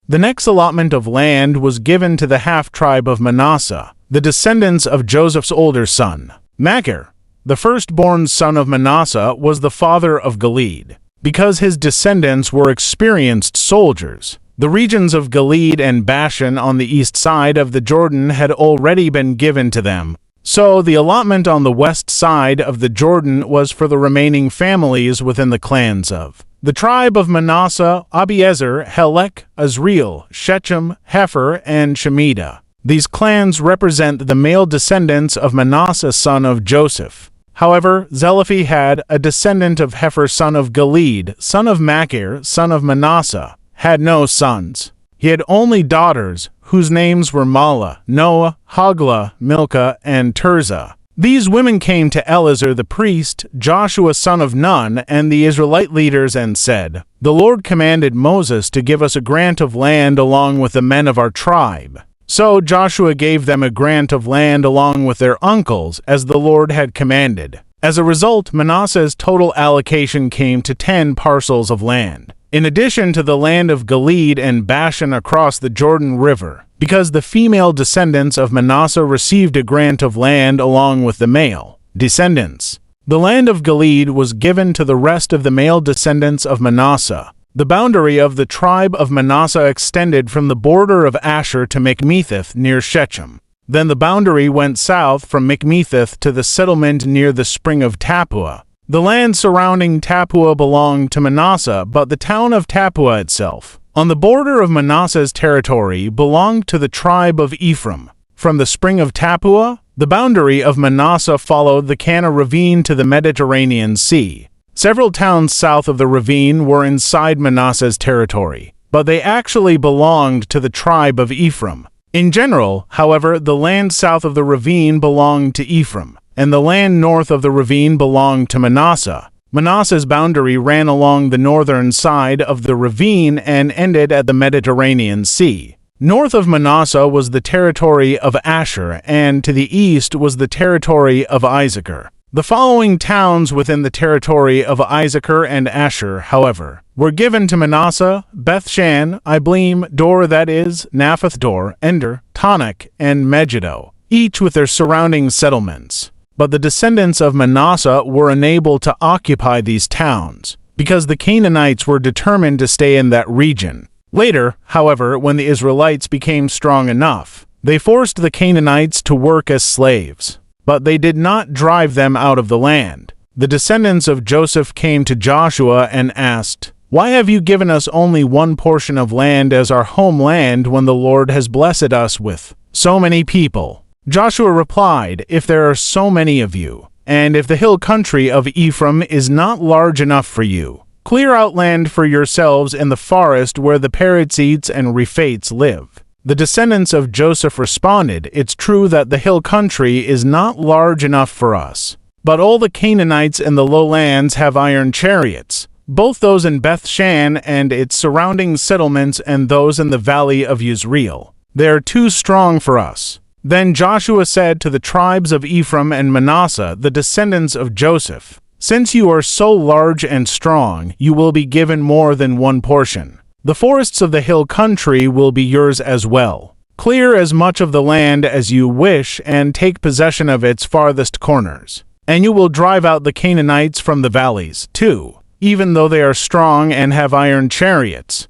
The next allotment of land was given to the half-tribe of Manasseh, the descendants of Joseph's older son. Machir, the firstborn son of Manasseh, was the father of Gilead. Because his descendants were experienced soldiers, the regions of Gilead and Bashan on the east side of the Jordan had already been given to them. So the allotment on the west side of the Jordan was for the remaining families within the clans of the tribe of Manasseh: Abiezer, Helek, Azriel, Shechem, Hepher, and Shemida. These clans represent the male descendants of Manasseh son of Joseph. However, Zelophehad, a descendant of Hepher son of Gilead, son of Machir, son of Manasseh, had no sons. He had only daughters, whose names were Mahlah, Noah, Hoglah, Milcah, and Tirzah. These women came to Eleazar the priest, Joshua son of Nun, and the Israelite leaders and said, "The Lord commanded Moses to give us a grant of land along with the men of our tribe." So Joshua gave them a grant of land along with their uncles, as the Lord had commanded. As a result, Manasseh's total allocation came to 10 parcels of land, in addition to the land of Gilead and Bashan across the Jordan River, because the female descendants of Manasseh received a grant of land along with the male descendants. The land of Gilead was given to the rest of the male descendants of Manasseh. The boundary of the tribe of Manasseh extended from the border of Asher to Mikmetheth near Shechem. Then the boundary went south from Mikmetheth to the settlement near the spring of Tappuah. The land surrounding Tappuah belonged to Manasseh, but the town of Tappuah itself, on the border of Manasseh's territory, belonged to the tribe of Ephraim. From the spring of Tappuah, the boundary of Manasseh followed the Kana ravine to the Mediterranean Sea. Several towns south of the ravine were inside Manasseh's territory, but they actually belonged to the tribe of Ephraim. In general, however, the land south of the ravine belonged to Ephraim, and the land north of the ravine belonged to Manasseh. Manasseh's boundary ran along the northern side of the ravine and ended at the Mediterranean Sea. North of Manasseh was the territory of Asher, and to the east was the territory of Issachar. The following towns within the territory of Issachar and Asher, however, were given to Manasseh: Bethshan, Ibleam, Dor, that is, Naphath Dor, Ender, Tanakh, and Megiddo, each with their surrounding settlements. But the descendants of Manasseh were unable to occupy these towns, because the Canaanites were determined to stay in that region. Later, however, when the Israelites became strong enough, they forced the Canaanites to work as slaves. But they did not drive them out of the land. The descendants of Joseph came to Joshua and asked, "Why have you given us only one portion of land as our homeland when the Lord has blessed us with so many people?" Joshua replied, "If there are so many of you, and if the hill country of Ephraim is not large enough for you, clear out land for yourselves in the forest where the Perizzites and Rephaites live." The descendants of Joseph responded, "It's true that the hill country is not large enough for us, but all the Canaanites in the lowlands have iron chariots, both those in Bethshan and its surrounding settlements and those in the valley of Yizreel. They are too strong for us." Then Joshua said to the tribes of Ephraim and Manasseh, the descendants of Joseph, "Since you are so large and strong, you will be given more than one portion. The forests of the hill country will be yours as well. Clear as much of the land as you wish and take possession of its farthest corners. And you will drive out the Canaanites from the valleys, too, even though they are strong and have iron chariots.